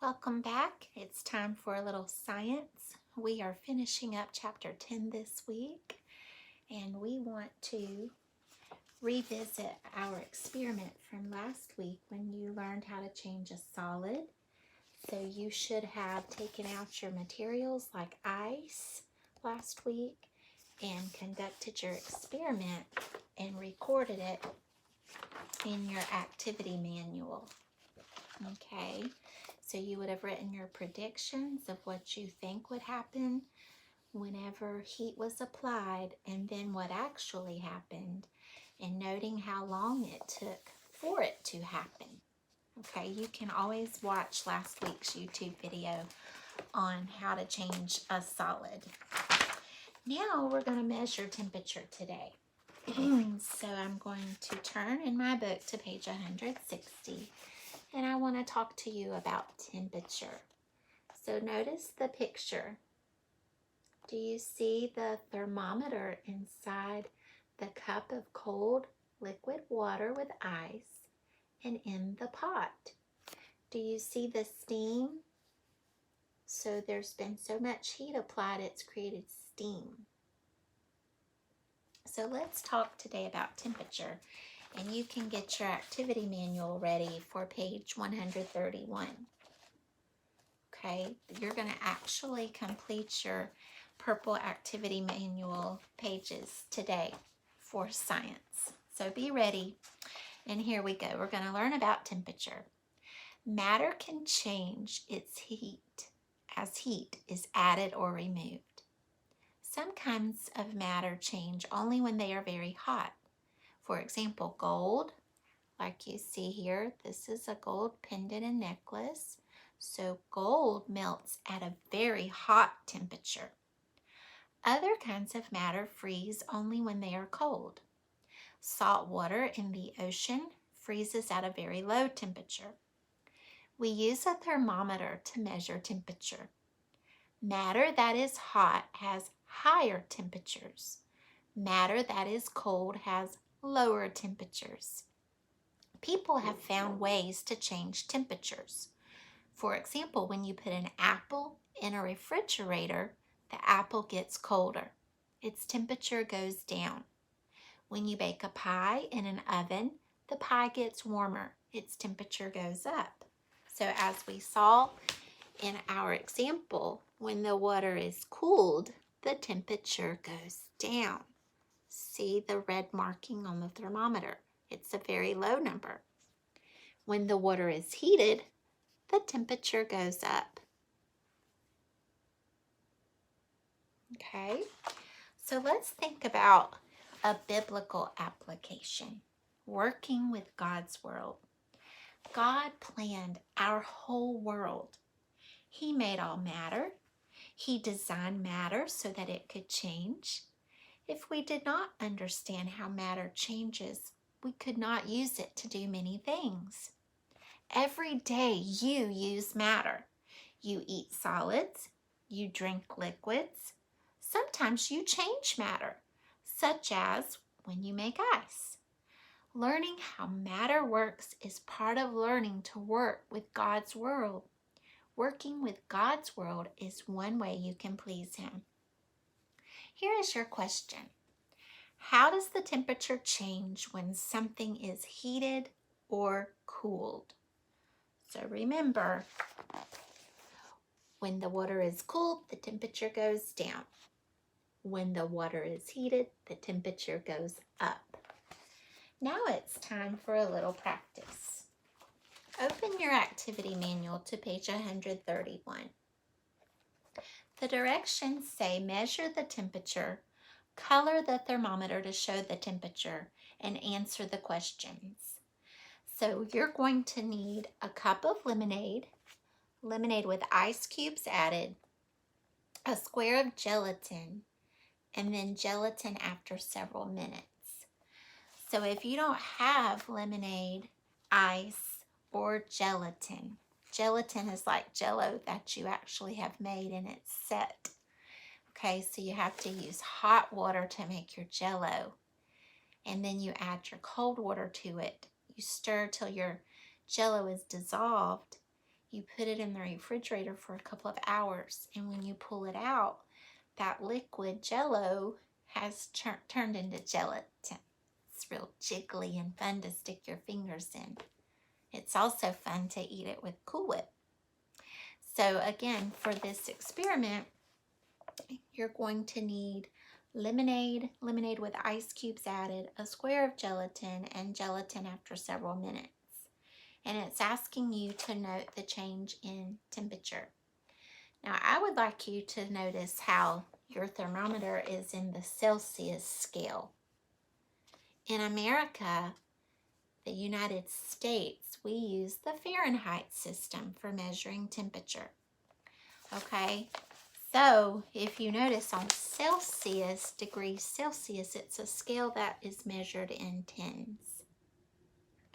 Welcome back. It's time for a little science. We are finishing up chapter 10 this week, and we want to revisit our experiment from last week when you learned how to change a solid. So you should have taken out your materials like ice last week and conducted your experiment and recorded it in your activity manual. Okay. So you would have written your predictions of what you think would happen whenever heat was applied and then what actually happened, and noting how long it took for it to happen. Okay, you can always watch last week's YouTube video on how to change a solid. Now we're going to measure temperature today. So I'm going to turn in my book to page 160. And I want to talk to you about temperature. So notice the picture. Do you see the thermometer inside the cup of cold liquid water with ice and in the pot? Do you see the steam? So there's been so much heat applied, it's created steam. So let's talk today about temperature. And you can get your activity manual ready for page 131. Okay, you're going to actually complete your purple activity manual pages today for science. So be ready. And here we go. We're going to learn about temperature. Matter can change its heat as heat is added or removed. Some kinds of matter change only when they are very hot. For example, gold, like you see here, this is a gold pendant and necklace. So gold melts at a very hot temperature. Other kinds of matter freeze only when they are cold. Salt water in the ocean freezes at a very low temperature. We use a thermometer to measure temperature. Matter that is hot has higher temperatures. Matter that is cold has lower temperatures. People have found ways to change temperatures. For example, when you put an apple in a refrigerator, the apple gets colder. Its temperature goes down. When you bake a pie in an oven, the pie gets warmer. Its temperature goes up. So as we saw in our example, when the water is cooled, the temperature goes down. See the red marking on the thermometer. It's a very low number. When the water is heated, the temperature goes up. Okay, so let's think about a biblical application, working with God's world. God planned our whole world. He made all matter. He designed matter so that it could change. If we did not understand how matter changes, we could not use it to do many things. Every day you use matter. You eat solids, you drink liquids. Sometimes you change matter, such as when you make ice. Learning how matter works is part of learning to work with God's world. Working with God's world is one way you can please Him. Here is your question. How does the temperature change when something is heated or cooled? So remember, when the water is cooled, the temperature goes down. When the water is heated, the temperature goes up. Now it's time for a little practice. Open your activity manual to page 131. The directions say measure the temperature, color the thermometer to show the temperature, and answer the questions. So you're going to need a cup of lemonade with ice cubes added, a square of gelatin, and then gelatin after several minutes. So if you don't have lemonade, ice, or gelatin is like Jell-O that you actually have made and it's set. Okay, so you have to use hot water to make your Jell-O. And then you add your cold water to it. You stir till your Jell-O is dissolved. You put it in the refrigerator for a couple of hours, and when you pull it out, that liquid Jell-O has turned into gelatin. It's real jiggly and fun to stick your fingers in. It's also fun to eat it with Cool Whip. So again, for this experiment, you're going to need lemonade with ice cubes added, a square of gelatin, and gelatin after several minutes. And it's asking you to note the change in temperature. Now, I would like you to notice how your thermometer is in the Celsius scale. In America, the United States, we use the Fahrenheit system for measuring temperature. Okay, so if you notice on Celsius, degrees Celsius, it's a scale that is measured in tens.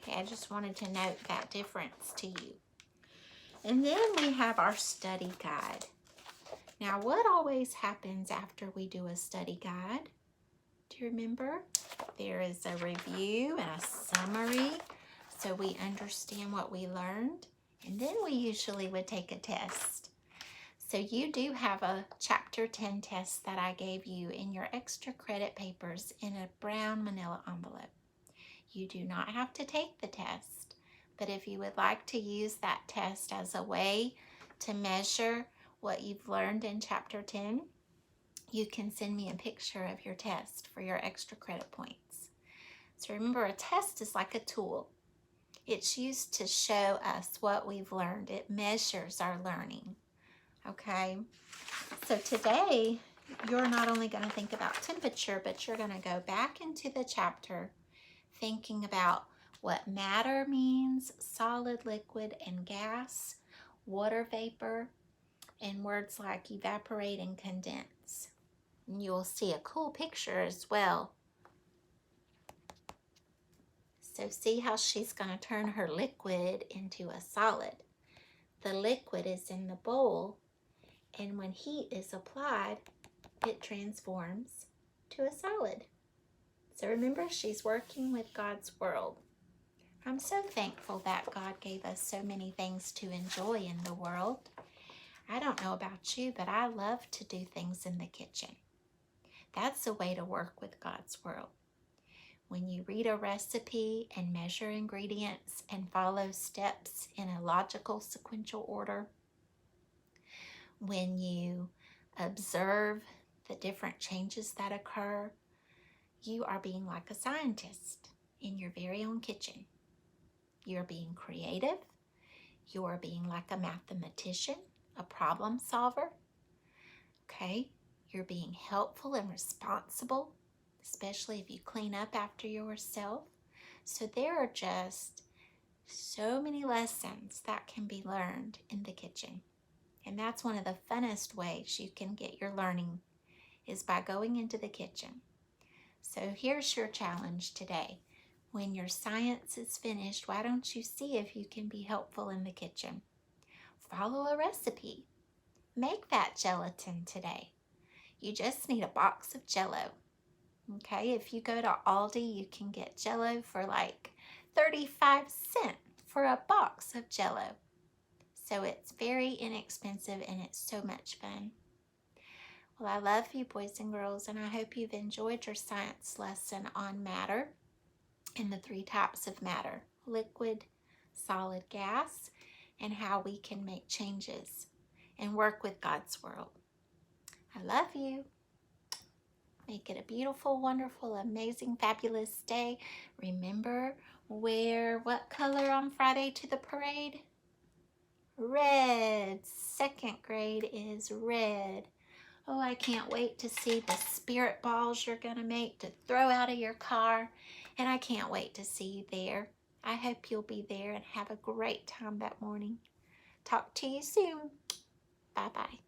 Okay, I just wanted to note that difference to you. And then we have our study guide. Now, what always happens after we do a study guide? Do you remember? There is a review and a summary, so we understand what we learned, and then we usually would take a test. So you do have a Chapter 10 test that I gave you in your extra credit papers in a brown manila envelope. You do not have to take the test, but if you would like to use that test as a way to measure what you've learned in Chapter 10, you can send me a picture of your test for your extra credit points. So remember, a test is like a tool. It's used to show us what we've learned. It measures our learning. Okay, so today you're not only going to think about temperature, but you're going to go back into the chapter thinking about what matter means, solid, liquid, and gas, water vapor, and words like evaporate and condense. And you'll see a cool picture as well. So see how she's going to turn her liquid into a solid. The liquid is in the bowl, and when heat is applied, it transforms to a solid. So remember, she's working with God's world. I'm so thankful that God gave us so many things to enjoy in the world. I don't know about you, but I love to do things in the kitchen. That's a way to work with God's world. When you read a recipe and measure ingredients and follow steps in a logical sequential order, when you observe the different changes that occur, you are being like a scientist in your very own kitchen. You're being creative. You're being like a mathematician, a problem solver. Okay, you're being helpful and responsible, especially if you clean up after yourself. So there are just so many lessons that can be learned in the kitchen. And that's one of the funnest ways you can get your learning, is by going into the kitchen. So here's your challenge today. When your science is finished, why don't you see if you can be helpful in the kitchen? Follow a recipe. Make that gelatin today. You just need a box of Jell-O. Okay, if you go to Aldi, you can get Jell-O for like 35 cents for a box of Jell-O. So it's very inexpensive and it's so much fun. Well, I love you, boys and girls, and I hope you've enjoyed your science lesson on matter and the 3 types of matter: liquid, solid, gas, and how we can make changes and work with God's world. I love you. Make it a beautiful, wonderful, amazing, fabulous day. Remember, wear what color on Friday to the parade? Red. 2nd grade is red. Oh, I can't wait to see the spirit balls you're going to make to throw out of your car. And I can't wait to see you there. I hope you'll be there and have a great time that morning. Talk to you soon. Bye-bye.